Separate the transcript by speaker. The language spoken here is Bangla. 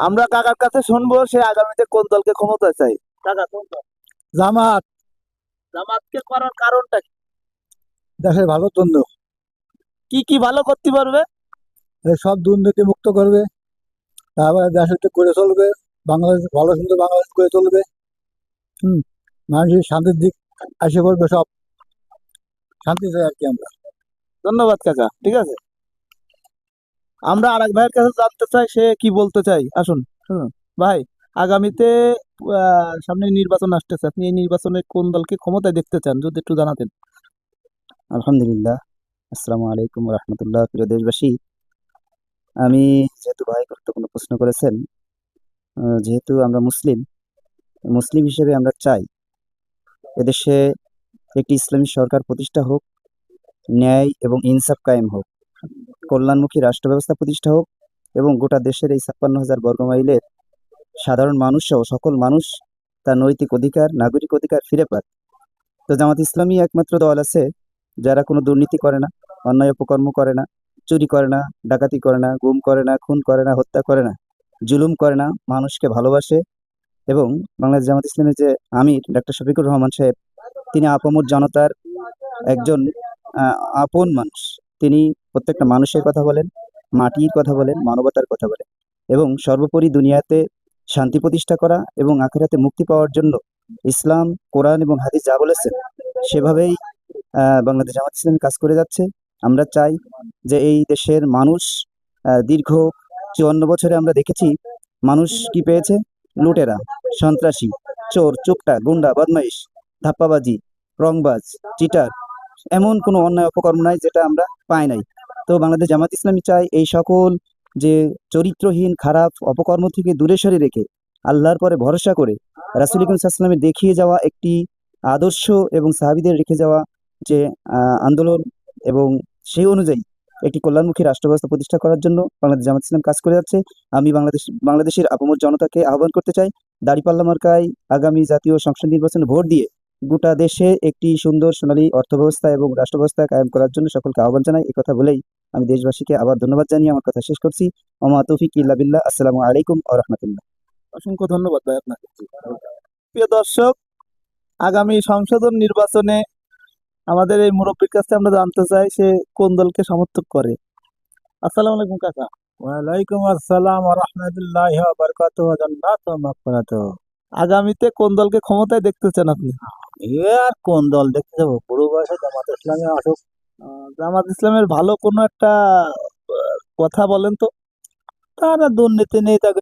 Speaker 1: আমরা কাকার কাছে শুনবো সে আগামীতে কোন দলকে ক্ষমতায় চাই। কাকা কোন দল?
Speaker 2: জামাত।
Speaker 1: জামাতকে করার কারণটা কি?
Speaker 2: দেশের ভালোর জন্য।
Speaker 1: কি কি ভালো করতে পারবে?
Speaker 2: সব দুর্নীতি মুক্ত করবে, তারপরে দেশে করে চলবে, বাংলাদেশ ভালো সুন্দর বাংলাদেশ করে চলবে। হুম। মানুষের শান্তির দিক আসে পড়বে, সব শান্তি চাই আর কি আমরা।
Speaker 1: ধন্যবাদ কাকা, ঠিক আছে। আমরা আরেক ভাইয়ের কাছে জানতে চাই সে কি বলতে চাই। আসুন শুনুন ভাই, আগামীতে সামনে নির্বাচন আসতেছে, আপনি এই নির্বাচনে কোন দলকে ক্ষমতায় দেখতে চান যদি একটু জানাতেন।
Speaker 3: আলহামদুলিল্লাহ। আসসালামু আলাইকুম রহমতুল্লাহ। প্রিয় দেশবাসী, আমি যেহেতু ভাই গুরুত্বপূর্ণ প্রশ্ন করেছেন, যেহেতু আমরা মুসলিম মুসলিম হিসেবে আমরা চাই এদেশে একটি ইসলামী সরকার প্রতিষ্ঠা হোক, ন্যায় এবং ইনসাফ কায়েম হোক, কল্যাণমুখী রাষ্ট্র ব্যবস্থা প্রতিষ্ঠা হোক এবং গোটা দেশের এই 56,000 বর্গমাইলের সাধারণ মানুষ সহ সকল মানুষ তার নৈতিক অধিকার, নাগরিক অধিকার ফিরে পায়। তো জামাত ইসলামী একমাত্র দল আছে যারা কোনো দুর্নীতি করে না, অন্যায় অপকর্ম করে না, চুরি করে না, ডাকাতি করে না, গুম করে না, খুন করে না, হত্যা করে না, জুলুম করে না, মানুষকে ভালোবাসে। এবং বাংলাদেশ জামাত ইসলামের যে আমির ডক্টর শফিকুর রহমান সাহেব, তিনি আপামর জনতার একজন আপন মানুষ। তিনি প্রত্যেকটা মানুষের কথা বলেন, মাটির কথা বলেন, মানবতার কথা বলেন এবং সর্বোপরি দুনিয়াতে শান্তি প্রতিষ্ঠা করা এবং আখিরাতে মুক্তি পাওয়ার জন্য ইসলাম, কোরআন এবং হাদিস যা বলেছেন সেভাবেই বাংলাদেশ জামাত ইসলামী কাজ করে যাচ্ছে। আমরা চাই যে এই দেশের মানুষ দীর্ঘ 54 বছরে আমরা দেখেছি মানুষ কি পেয়েছে: লুটেরা, সন্ত্রাসী, চোর, চোপটা, গুন্ডা, বদমাইশ, ধাপ্পাবাজি, রংবাজ, চিটার, এমন কোনো অন্যায় অপকর্ম নাই যেটা আমরা পাই নাই। তো বাংলাদেশ জামাত ইসলামী চাই এই সকল যে চরিত্রহীন খারাপ অপকর্ম থেকে দূরে সরে রেখে আল্লাহর পরে ভরসা করে রাসূল করিম সাল্লাল্লাহু আলাইহি ওয়াসাল্লামের দেখিয়ে যাওয়া একটি আদর্শ এবং সাহাবীদের রেখে যাওয়া যে আন্দোলন এবং সেই অনুযায়ী একটি কল্যাণমুখী রাষ্ট্র ব্যবস্থা প্রতিষ্ঠা করার জন্য বাংলাদেশ জামাত ইসলাম কাজ করে যাচ্ছে। আমি বাংলাদেশের আপামর জনতাকে আহ্বান করতে চাই, দাঁড়িপাল্লা মার্কায় আগামী জাতীয় সংসদ নির্বাচনে ভোট দিয়ে গোটা দেশে একটি সুন্দর সোনালী অর্থব্যবস্থা এবং রাষ্ট্র ব্যবস্থা কায়েম করার জন্য সকলকে আহ্বান জানাই। এই কথা বলেই আমি দেশবাসীকে আবার ধন্যবাদ জানিয়ে আমার কথা শেষ করছি। ওমা তৌফিক ইল্লা বিল্লাহ। আসসালামু আলাইকুম ওয়া রাহমাতুল্লাহ।
Speaker 1: অসংখ্য ধন্যবাদ ভাই আপনাকে। প্রিয় দর্শক, আগামী সংসদ নির্বাচনে আমাদের এই মুরব্বীর কাছে আমরা জানতে চাই সে কোন দলকে সমর্থন করে। আসসালামু আলাইকুম কাকা।
Speaker 2: ওয়ালাইকুম আসসালাম ওয়া রাহমাতুল্লাহি ওয়া বারাকাতুহু ওয়া জান্নাতুহু ওয়া মাগফিরাতুহু।
Speaker 1: আগামীতে কোন দলকে ক্ষমতায় দেখতে চান আপনি?
Speaker 2: আর কোন দল দেখতে যাবো, পুরো বয়সে জামাত ইসলামী আসুক।
Speaker 1: জামাত ইসলামের ভালো কোনো একটা কথা বলেন তো।
Speaker 2: তারা দুর্নীতি নেই, তাকে